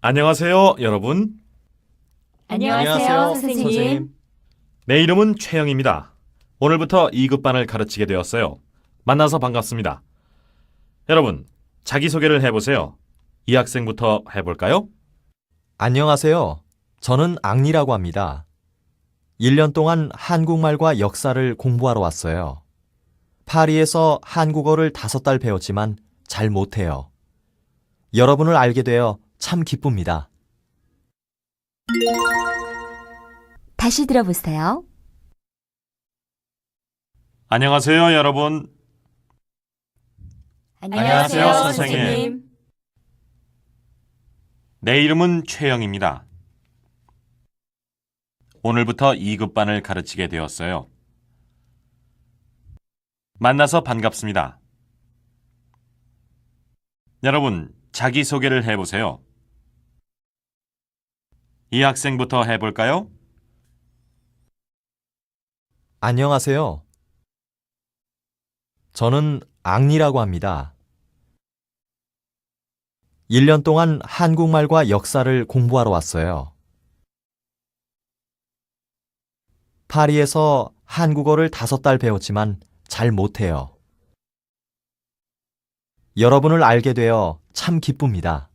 안녕하세요, 여러분. 안녕하세요, 선생님. 내 이름은 최영입니다. 오늘부터 2급반을 가르치게 되었어요. 만나서 반갑습니다. 여러분, 자기소개를 해보세요. 이 학생부터 해볼까요? 안녕하세요. 저는 앙리라고 합니다. 1년 동안 한국말과 역사를 공부하러 왔어요. 파리에서 한국어를 5달 배웠지만 잘 못해요. 여러분을 알게 되어 참 기쁩니다. 다시 들어보세요. 안녕하세요, 여러분. 안녕하세요, 선생님. 내 이름은 최영입니다. 오늘부터 2급반을 가르치게 되었어요. 만나서 반갑습니다. 여러분, 자기소개를 해보세요. 이 학생부터 해볼까요? 안녕하세요. 저는 앙리라고 합니다. 1년 동안 한국말과 역사를 공부하러 왔어요. 파리에서 한국어를 5달 배웠지만 잘 못해요. 여러분을 알게 되어 참 기쁩니다.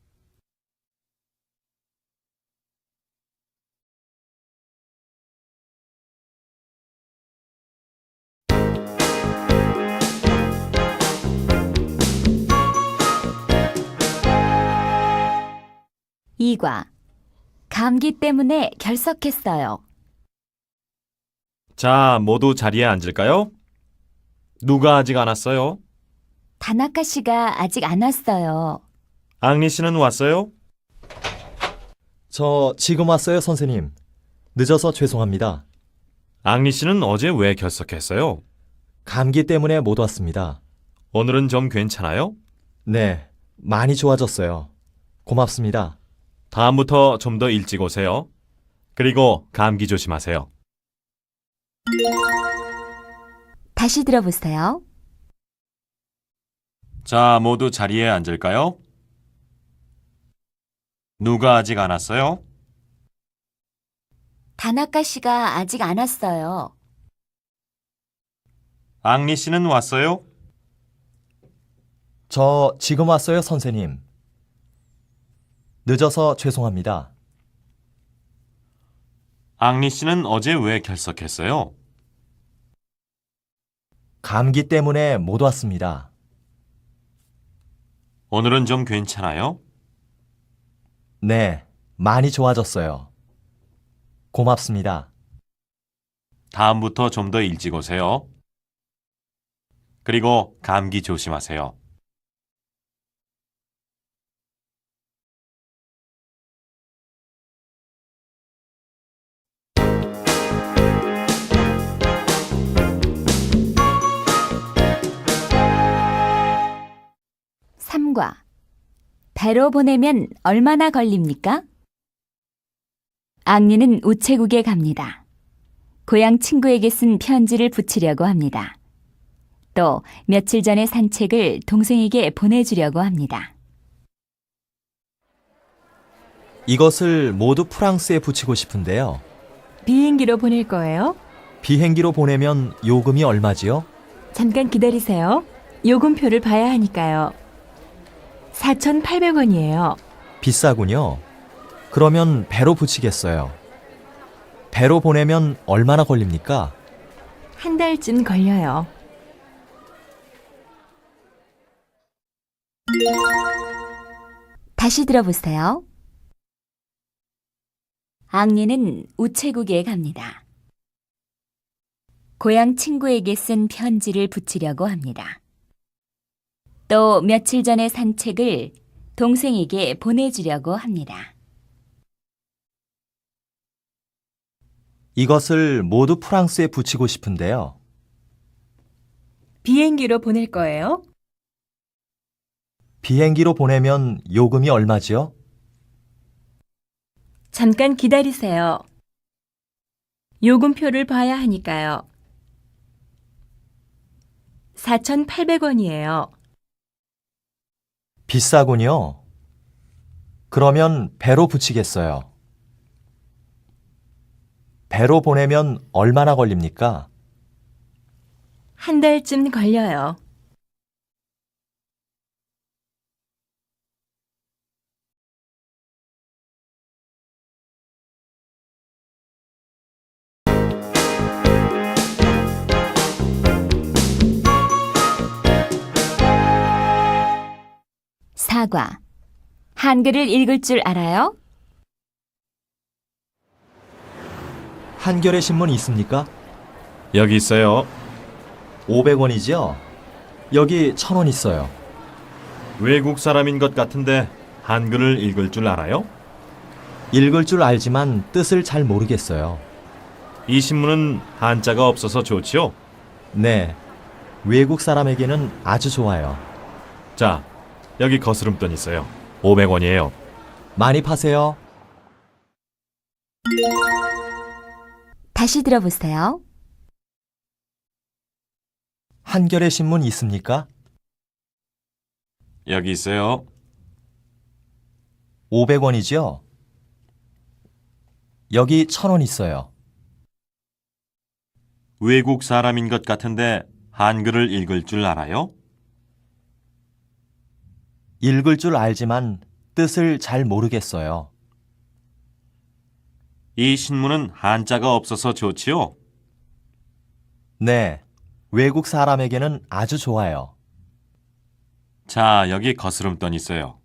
이과 감기 때문에 결석했어요. 자, 모두 자리에 앉을까요? 누가 아직 안 왔어요? 다나카 씨가 아직 안 왔어요. 앙리 씨는 왔어요? 저 지금 왔어요, 선생님. 늦어서 죄송합니다. 앙리 씨는 어제 왜 결석했어요? 감기 때문에 못 왔습니다. 오늘은 좀 괜찮아요? 네, 많이 좋아졌어요. 고맙습니다. 다음부터 좀 더 일찍 오세요. 그리고 감기 조심하세요. 다시 들어보세요. 자, 모두 자리에 앉을까요? 누가 아직 안 왔어요? 다나카 씨가 아직 안 왔어요. 앙리 씨는 왔어요? 저 지금 왔어요, 선생님. 늦어서 죄송합니다. 앙리 씨는 어제 왜 결석했어요? 감기 때문에 못 왔습니다. 오늘은 좀 괜찮아요? 네, 많이 좋아졌어요. 고맙습니다. 다음부터 좀 더 일찍 오세요. 그리고 감기 조심하세요. 삼과 배로 보내면 얼마나 걸립니까? 앙리는 우체국에 갑니다. 고향 친구에게 쓴 편지를 붙이려고 합니다. 또 며칠 전에 산 책을 동생에게 보내주려고 합니다. 이것을 모두 프랑스에 붙이고 싶은데요. 비행기로 보낼 거예요? 비행기로 보내면 요금이 얼마지요? 잠깐 기다리세요. 요금표를 봐야 하니까요. 4,800원이에요. 비싸군요. 그러면 배로 붙이겠어요. 배로 보내면 얼마나 걸립니까? 한 달쯤 걸려요. 다시 들어보세요. 앙리는 우체국에 갑니다. 고향 친구에게 쓴 편지를 붙이려고 합니다. 또 며칠 전에 산 책을 동생에게 보내주려고 합니다. 이것을 모두 프랑스에 붙이고 싶은데요. 비행기로 보낼 거예요? 비행기로 보내면 요금이 얼마지요? 잠깐 기다리세요. 요금표를 봐야 하니까요. 4,800원이에요. 비싸군요. 그러면 배로 붙이겠어요. 배로 보내면 얼마나 걸립니까? 한 달쯤 걸려요. 사과. 한글을 읽을 줄 알아요? 한겨레 신문 있습니까? 여기 있어요. 500원이죠? 여기 1,000원 있어요. 외국 사람인 것 같은데 한글을 읽을 줄 알아요? 읽을 줄 알지만 뜻을 잘 모르겠어요. 이 신문은 한자가 없어서 좋지요? 네, 외국 사람에게는 아주 좋아요. 자, 여기 거스름돈 있어요. 500원이에요. 많이 파세요. 다시 들어보세요. 한겨레 신문 있습니까? 여기 있어요. 500원이죠? 여기 1,000원 있어요. 외국 사람인 것 같은데 한글을 읽을 줄 알아요? 읽을 줄 알지만 뜻을 잘 모르겠어요. 이 신문은 한자가 없어서 좋지요? 네, 외국 사람에게는 아주 좋아요. 자, 여기 거스름돈 있어요.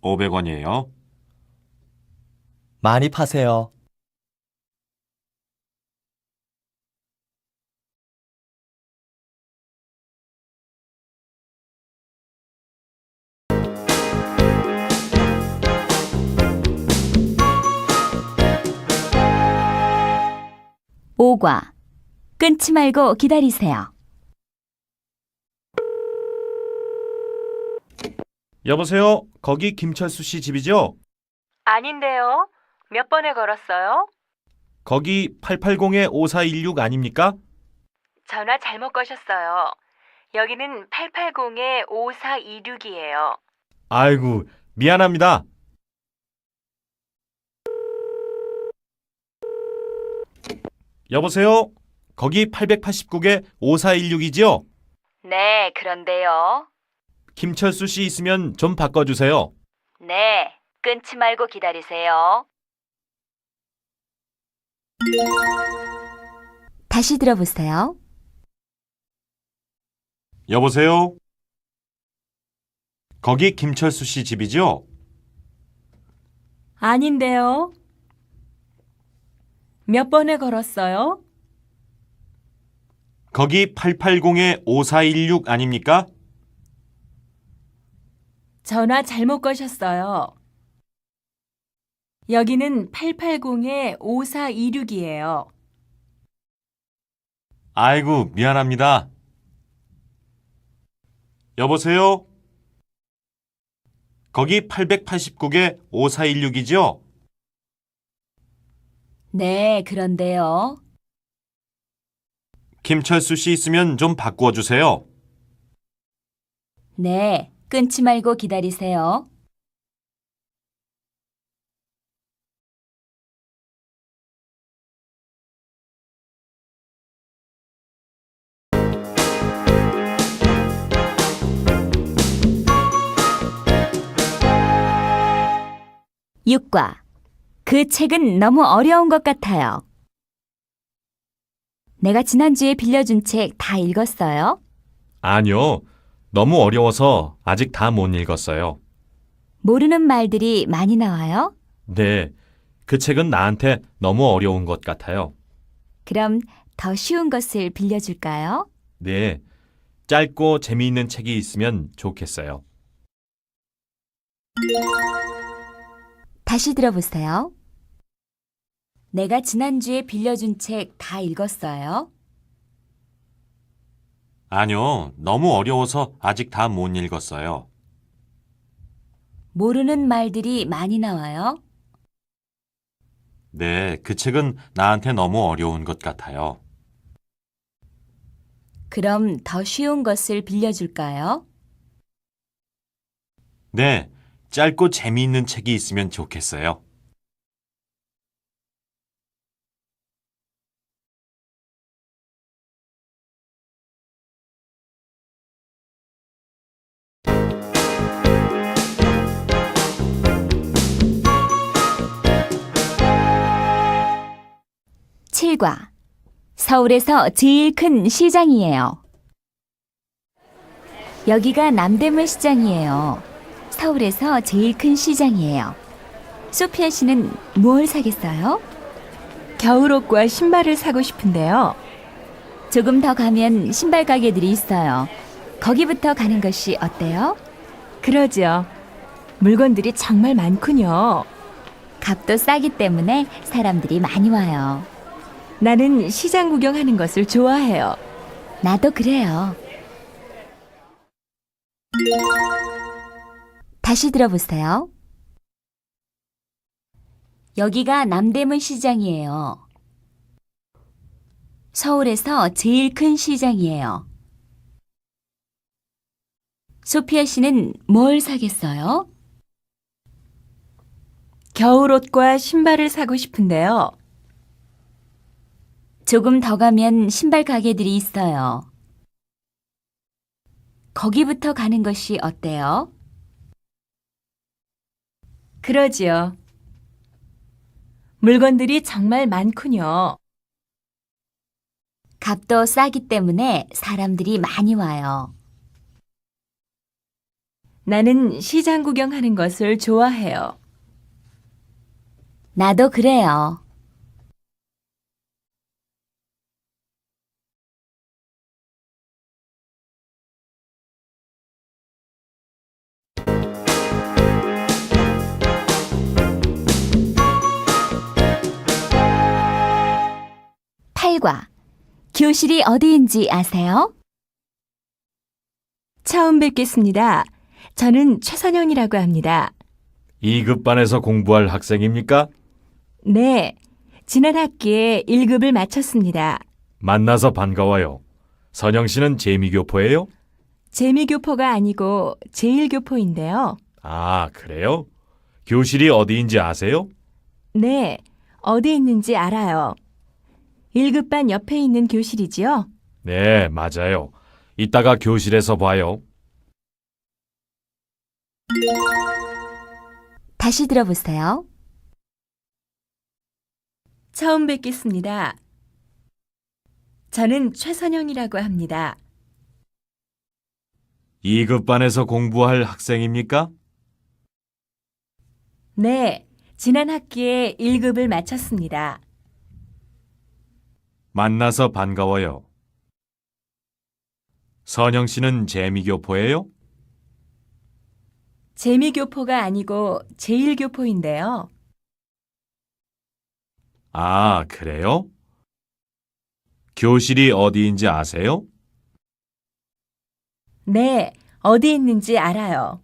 500원이에요. 많이 파세요. 오과. 끊지 말고 기다리세요. 여보세요? 거기 김철수 씨 집이죠? 아닌데요. 몇 번에 걸었어요? 거기 880-5416 아닙니까? 전화 잘못 거셨어요. 여기는 880-5426이에요. 아이고, 미안합니다. 여보세요? 거기 889-5416이지요? 네, 그런데요. 김철수 씨 있으면 좀 바꿔주세요. 네, 끊지 말고 기다리세요. 다시 들어보세요. 여보세요? 거기 김철수 씨 집이죠? 아닌데요. 몇 번에 걸었어요? 거기 880-5416 아닙니까? 전화 잘못 거셨어요. 여기는 880-5426이에요. 아이고, 미안합니다. 여보세요? 거기 889-5416이죠? 네, 그런데요. 김철수 씨 있으면 좀 바꾸어 주세요. 네, 끊지 말고 기다리세요. 육과. 그 책은 너무 어려운 것 같아요. 내가 지난주에 빌려준 책 다 읽었어요? 아니요. 너무 어려워서 아직 다 못 읽었어요. 모르는 말들이 많이 나와요? 네. 그 책은 나한테 너무 어려운 것 같아요. 그럼 더 쉬운 것을 빌려줄까요? 네. 짧고 재미있는 책이 있으면 좋겠어요. 다시 들어보세요. 내가 지난주에 빌려준 책 다 읽었어요? 아니요. 너무 어려워서 아직 다 못 읽었어요. 모르는 말들이 많이 나와요? 네. 그 책은 나한테 너무 어려운 것 같아요. 그럼 더 쉬운 것을 빌려줄까요? 네. 짧고 재미있는 책이 있으면 좋겠어요. 칠과 서울에서 제일 큰 시장이에요. 여기가 남대문 시장이에요. 서울에서 제일 큰 시장이에요. 소피아 씨는 뭘 사겠어요? 겨울옷과 신발을 사고 싶은데요. 조금 더 가면 신발 가게들이 있어요. 거기부터 가는 것이 어때요? 그러죠. 물건들이 정말 많군요. 값도 싸기 때문에 사람들이 많이 와요. 나는 시장 구경하는 것을 좋아해요. 나도 그래요. 다시 들어보세요. 여기가 남대문 시장이에요. 서울에서 제일 큰 시장이에요. 소피아 씨는 뭘 사겠어요? 겨울옷과 신발을 사고 싶은데요. 조금 더 가면 신발 가게들이 있어요. 거기부터 가는 것이 어때요? 그러지요. 물건들이 정말 많군요. 값도 싸기 때문에 사람들이 많이 와요. 나는 시장 구경하는 것을 좋아해요. 나도 그래요. 팔과 교실이 어디인지 아세요? 처음 뵙겠습니다. 저는 최선영이라고 합니다. 2급 반에서 공부할 학생입니까? 네, 지난 학기에 1급을 마쳤습니다. 만나서 반가워요. 선영 씨는 재미교포예요? 재미교포가 아니고 제1교포인데요. 아, 그래요? 교실이 어디인지 아세요? 네, 어디 있는지 알아요. 1급 반 옆에 있는 교실이지요? 네, 맞아요. 이따가 교실에서 봐요. 다시 들어보세요. 처음 뵙겠습니다. 저는 최선영이라고 합니다. 2급 반에서 공부할 학생입니까? 네, 지난 학기에 1급을 마쳤습니다. 만나서 반가워요. 선영 씨는 재미교포예요? 재미교포가 아니고 제1교포인데요. 아, 그래요? 교실이 어디인지 아세요? 네, 어디 있는지 알아요.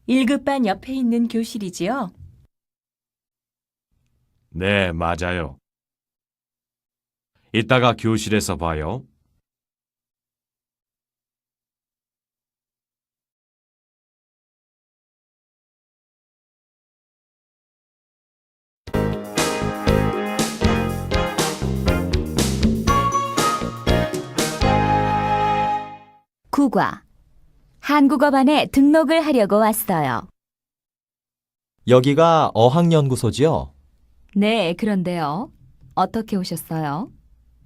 1급 반 옆에 있는 교실이지요? 네, 맞아요. 이따가 교실에서 봐요. 구과 한국어반에 등록을 하려고 왔어요. 여기가 어학연구소지요? 네, 그런데요. 어떻게 오셨어요?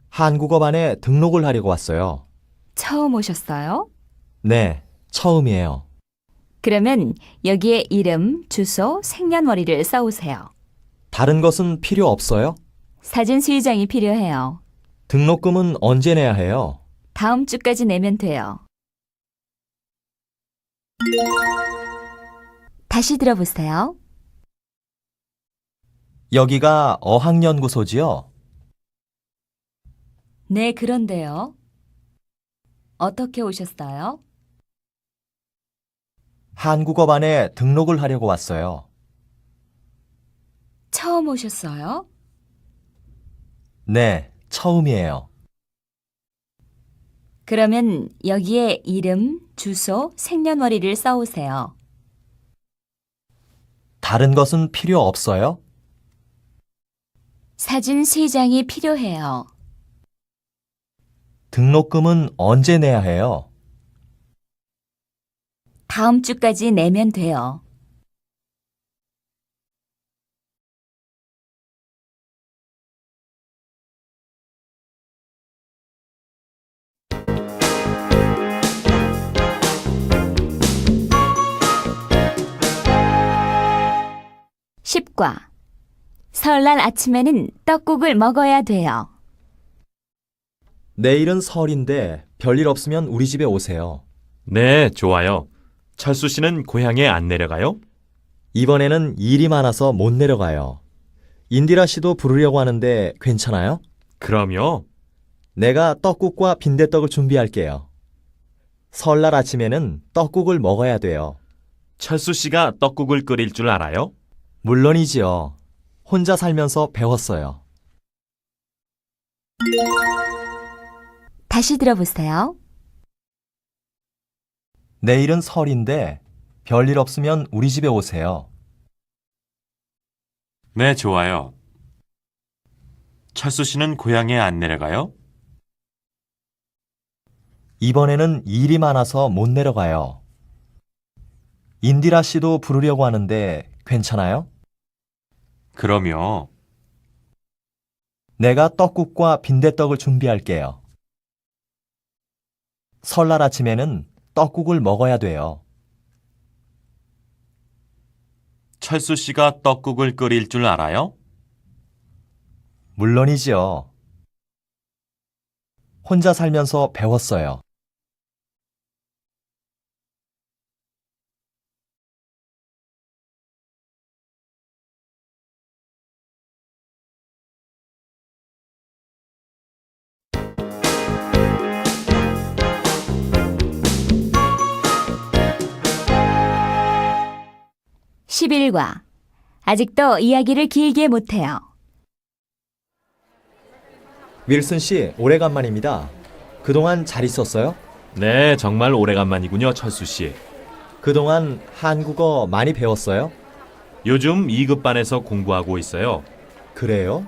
한국어반에 등록을 하려고 왔어요. 처음 오셨어요? 네, 처음이에요. 그러면 여기에 이름, 주소, 생년월일을 써오세요. 다른 것은 필요 없어요? 사진 수의장이 필요해요. 등록금은 언제 내야 해요? 다음 주까지 내면 돼요. 다시 들어보세요. 여기가 어학연구소지요? 네, 그런데요. 어떻게 오셨어요? 한국어반에 등록을 하려고 왔어요. 처음 오셨어요? 네, 처음이에요. 그러면 여기에 이름, 주소, 생년월일을 써오세요. 다른 것은 필요 없어요? 사진 3장이 필요해요. 등록금은 언제 내야 해요? 다음 주까지 내면 돼요. (10과) 설날 아침에는 떡국을 먹어야 돼요. 내일은 설인데 별일 없으면 우리 집에 오세요. 네, 좋아요. 철수 씨는 고향에 안 내려가요? 이번에는 일이 많아서 못 내려가요. 인디라 씨도 부르려고 하는데 괜찮아요? 그럼요. 내가 떡국과 빈대떡을 준비할게요. 설날 아침에는 떡국을 먹어야 돼요. 철수 씨가 떡국을 끓일 줄 알아요? 물론이지요. 혼자 살면서 배웠어요. 다시 들어보세요. 내일은 설인데 별일 없으면 우리 집에 오세요. 네, 좋아요. 철수 씨는 고향에 안 내려가요? 이번에는 일이 많아서 못 내려가요. 인디라 씨도 부르려고 하는데 괜찮아요? 그럼요. 내가 떡국과 빈대떡을 준비할게요. 설날 아침에는 떡국을 먹어야 돼요. 철수 씨가 떡국을 끓일 줄 알아요? 물론이지요. 혼자 살면서 배웠어요. (11과) 아직도 이야기를 길게 못해요. 윌슨 씨, 오래간만입니다. 그동안 잘 있었어요? 네, 정말 오래간만이군요, 철수 씨. 그동안 한국어 많이 배웠어요? 요즘 2급반에서 공부하고 있어요. 그래요?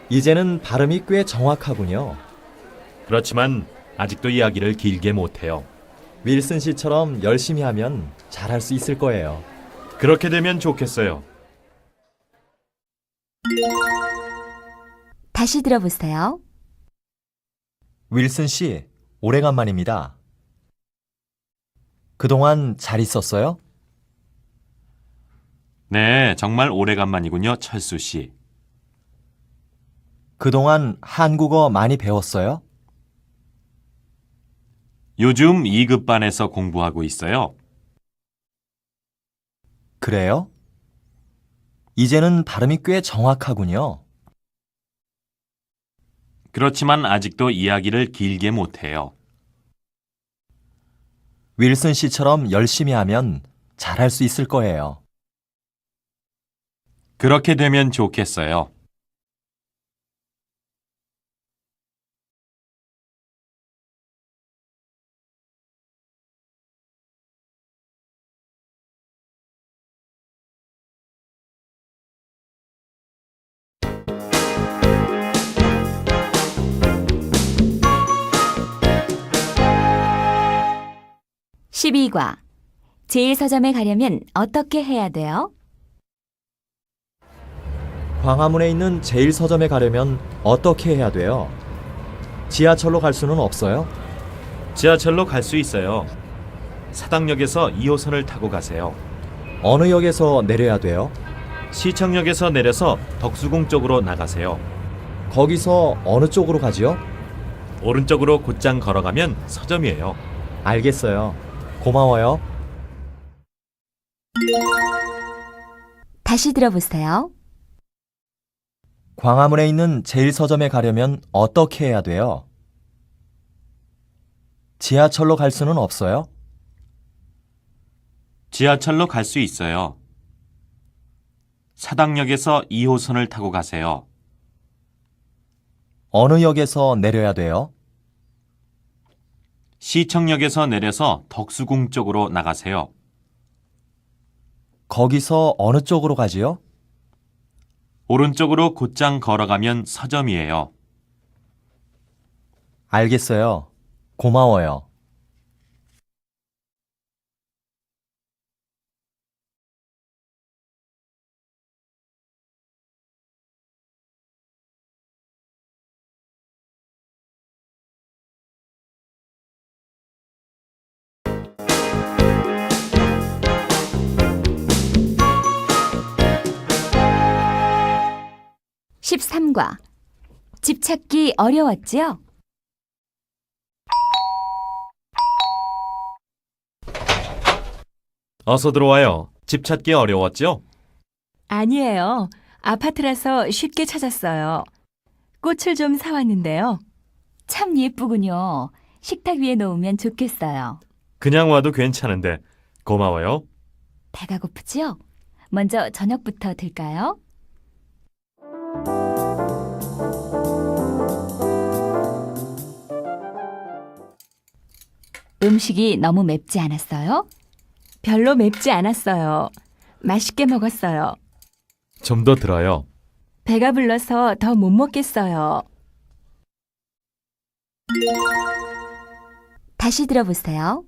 이제는 발음이 꽤 정확하군요. 그렇지만 아직도 이야기를 길게 못해요. 윌슨 씨처럼 열심히 하면 잘할 수 있을 거예요. 그렇게 되면 좋겠어요. 다시 들어보세요. 윌슨 씨, 오래간만입니다. 그동안 잘 있었어요? 네, 정말 오래간만이군요, 철수 씨. 그동안 한국어 많이 배웠어요? 요즘 2급반에서 공부하고 있어요. 그래요? 이제는 발음이 꽤 정확하군요. 그렇지만 아직도 이야기를 길게 못해요. 윌슨 씨처럼 열심히 하면 잘할 수 있을 거예요. 그렇게 되면 좋겠어요. (12과) 제1서점에 가려면 어떻게 해야 돼요? 광화문에 있는 제1서점에 가려면 어떻게 해야 돼요? 지하철로 갈 수는 없어요? 지하철로 갈 수 있어요. 사당역에서 2호선을 타고 가세요. 어느 역에서 내려야 돼요? 시청역에서 내려서 덕수궁 쪽으로 나가세요. 거기서 어느 쪽으로 가지요? 오른쪽으로 곧장 걸어가면 서점이에요. 알겠어요. 고마워요. 다시 들어보세요. 광화문에 있는 제1서점에 가려면 어떻게 해야 돼요? 지하철로 갈 수는 없어요? 지하철로 갈 수 있어요. 사당역에서 2호선을 타고 가세요. 어느 역에서 내려야 돼요? 시청역에서 내려서 덕수궁 쪽으로 나가세요. 거기서 어느 쪽으로 가지요? 오른쪽으로 곧장 걸어가면 서점이에요. 알겠어요. 고마워요. (13과) 집 찾기 어려웠지요? 어서 들어와요. 집 찾기 어려웠죠? 아니에요. 아파트라서 쉽게 찾았어요. 꽃을 좀 사왔는데요. 참 예쁘군요. 식탁 위에 놓으면 좋겠어요. 그냥 와도 괜찮은데 고마워요. 배가 고프지요? 먼저 저녁부터 들까요? 음식이 너무 맵지 않았어요? 별로 맵지 않았어요. 맛있게 먹었어요. 좀 더 들어요. 배가 불러서 더 못 먹겠어요. 다시 들어보세요.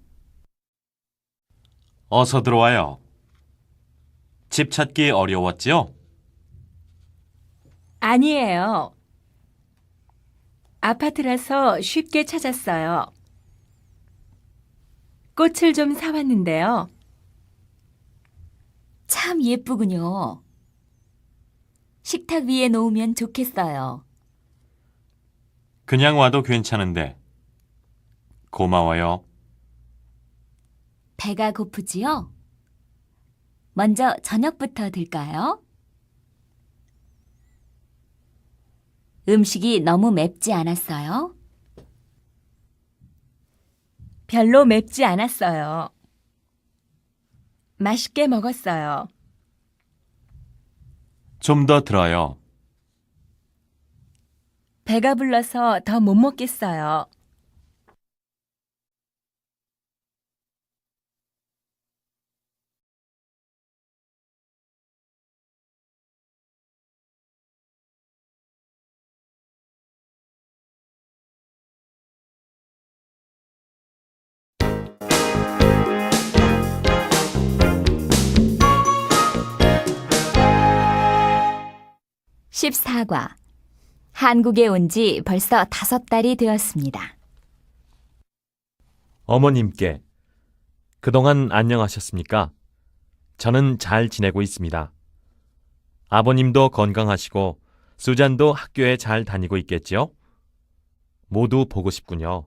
어서 들어와요. 집 찾기 어려웠지요? 아니에요. 아파트라서 쉽게 찾았어요. 꽃을 좀 사왔는데요. 참 예쁘군요. 식탁 위에 놓으면 좋겠어요. 그냥 와도 괜찮은데 고마워요. 배가 고프지요? 먼저 저녁부터 들까요? 음식이 너무 맵지 않았어요? 별로 맵지 않았어요. 맛있게 먹었어요. 좀 더 들어요. 배가 불러서 더 못 먹겠어요. (14과) 한국에 온 지 벌써 5달이 되었습니다. 어머님께 그동안 안녕하셨습니까? 저는 잘 지내고 있습니다. 아버님도 건강하시고 수잔도 학교에 잘 다니고 있겠지요? 모두 보고 싶군요.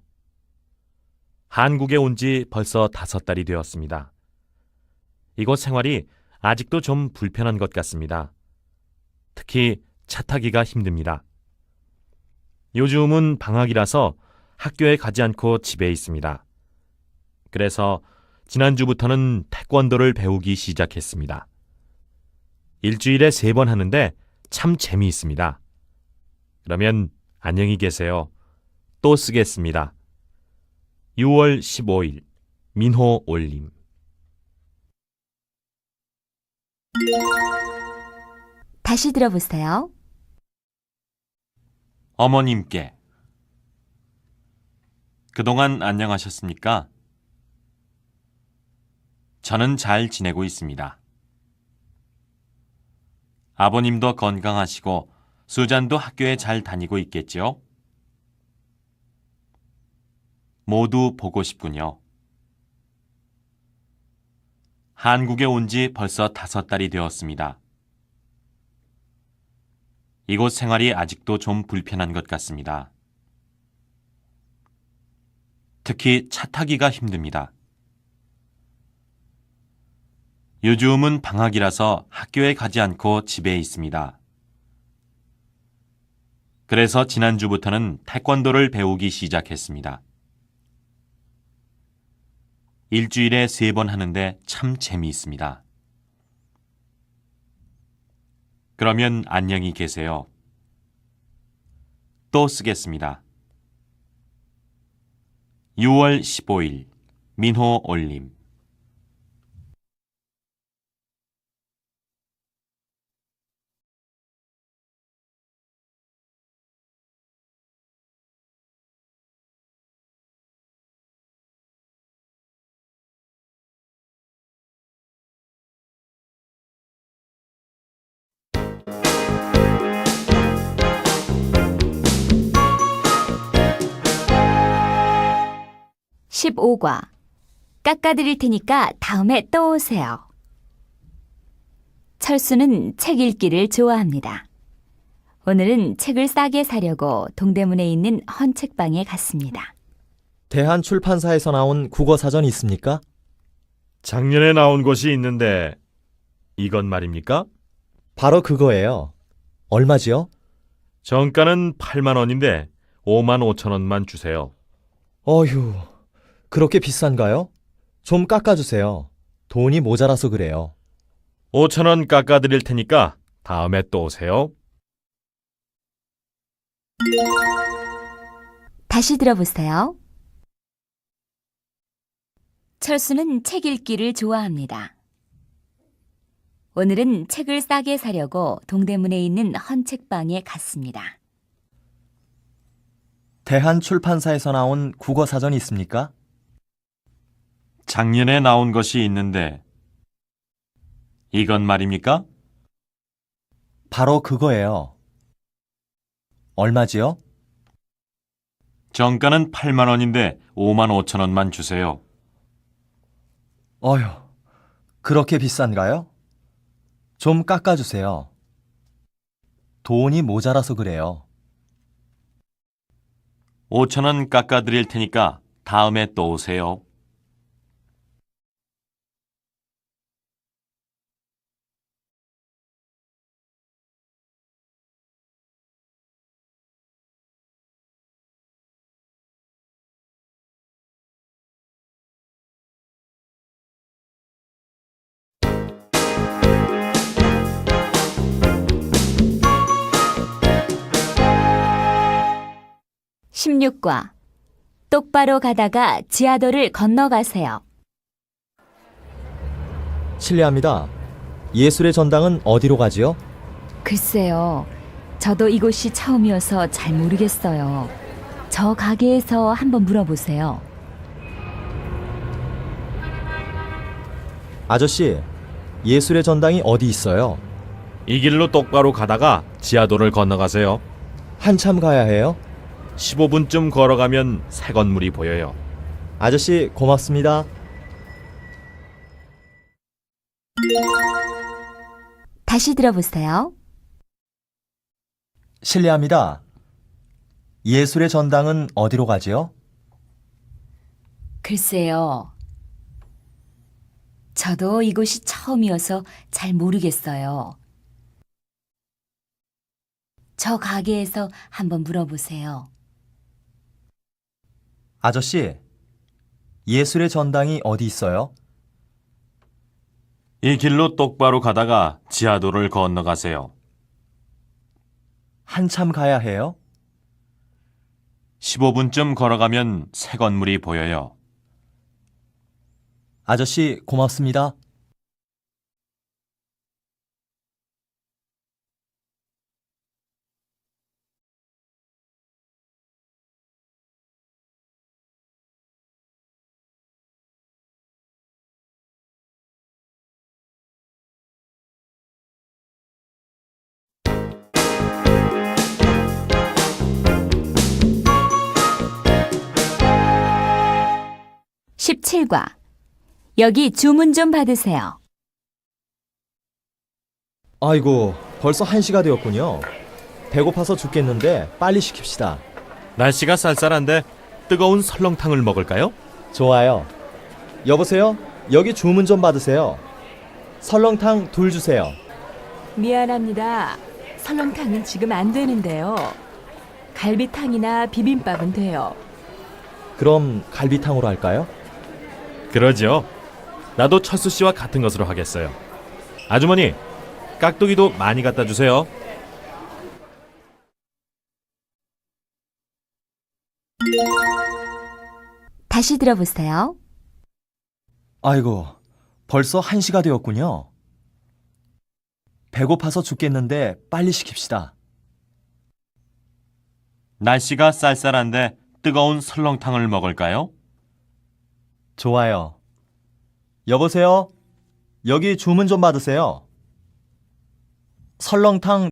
한국에 온 지 벌써 5달이 되었습니다. 이곳 생활이 아직도 좀 불편한 것 같습니다. 특히 차 타기가 힘듭니다. 요즘은 방학이라서 학교에 가지 않고 집에 있습니다. 그래서 지난주부터는 태권도를 배우기 시작했습니다. 일주일에 3번 하는데 참 재미있습니다. 그러면 안녕히 계세요. 또 쓰겠습니다. 6월 15일 민호 올림. 다시 들어보세요. 어머님께 그동안 안녕하셨습니까? 저는 잘 지내고 있습니다. 아버님도 건강하시고 수잔도 학교에 잘 다니고 있겠지요? 모두 보고 싶군요. 한국에 온 지 벌써 5달이 되었습니다. 이곳 생활이 아직도 좀 불편한 것 같습니다. 특히 차 타기가 힘듭니다. 요즘은 방학이라서 학교에 가지 않고 집에 있습니다. 그래서 지난주부터는 태권도를 배우기 시작했습니다. 일주일에 3번 하는데 참 재미있습니다. 그러면 안녕히 계세요. 또 쓰겠습니다. 6월 15일 민호 올림. 15과. 깎아드릴 테니까 다음에 또 오세요. 철수는 책 읽기를 좋아합니다. 오늘은 책을 싸게 사려고 동대문에 있는 헌책방에 갔습니다. 대한출판사에서 나온 국어사전 있습니까? 작년에 나온 것이 있는데 이건 말입니까? 바로 그거예요. 얼마지요? 정가는 8만 원인데 5만 5천 원만 주세요. 어휴, 그렇게 비싼가요? 좀 깎아주세요. 돈이 모자라서 그래요. 5천 원 깎아드릴 테니까 다음에 또 오세요. 다시 들어보세요. 철수는 책 읽기를 좋아합니다. 오늘은 책을 싸게 사려고 동대문에 있는 헌책방에 갔습니다. 대한출판사에서 나온 국어사전 있습니까? 작년에 나온 것이 있는데 이건 말입니까? 바로 그거예요. 얼마지요? 정가는 8만 원인데 5만 5천 원만 주세요. 어휴, 그렇게 비싼가요? 좀 깎아주세요. 돈이 모자라서 그래요. 5천 원 깎아드릴 테니까 다음에 또 오세요. (16과) 똑바로 가다가 지하도를 건너가세요. 실례합니다. 예술의 전당은 어디로 가지요? 글쎄요. 저도 이곳이 처음이어서 잘 모르겠어요. 저 가게에서 한번 물어보세요. 아저씨, 예술의 전당이 어디 있어요? 이 길로 똑바로 가다가 지하도를 건너가세요. 한참 가야 해요? 15분쯤 걸어가면 새 건물이 보여요. 아저씨, 고맙습니다. 다시 들어보세요. 실례합니다. 예술의 전당은 어디로 가지요? 글쎄요. 저도 이곳이 처음이어서 잘 모르겠어요. 저 가게에서 한번 물어보세요. 아저씨, 예술의 전당이 어디 있어요? 이 길로 똑바로 가다가 지하도를 건너가세요. 한참 가야 해요? 15분쯤 걸어가면 새 건물이 보여요. 아저씨, 고맙습니다. (17과) 여기 주문 좀 받으세요. 아이고, 벌써 1시가 되었군요. 배고파서 죽겠는데 빨리 시킵시다. 날씨가 쌀쌀한데 뜨거운 설렁탕을 먹을까요? 좋아요. 여보세요? 여기 주문 좀 받으세요. 설렁탕 둘 주세요. 미안합니다. 설렁탕은 지금 안 되는데요. 갈비탕이나 비빔밥은 돼요. 그럼 갈비탕으로 할까요? 그러죠. 나도 철수 씨와 같은 것으로 하겠어요. 아주머니, 깍두기도 많이 갖다 주세요. 다시 들어보세요. 아이고, 벌써 1시가 되었군요. 배고파서 죽겠는데 빨리 시킵시다. 날씨가 쌀쌀한데 뜨거운 설렁탕을 먹을까요? 좋아요. 여보세요? 여기 주문 좀 받으세요. 설렁탕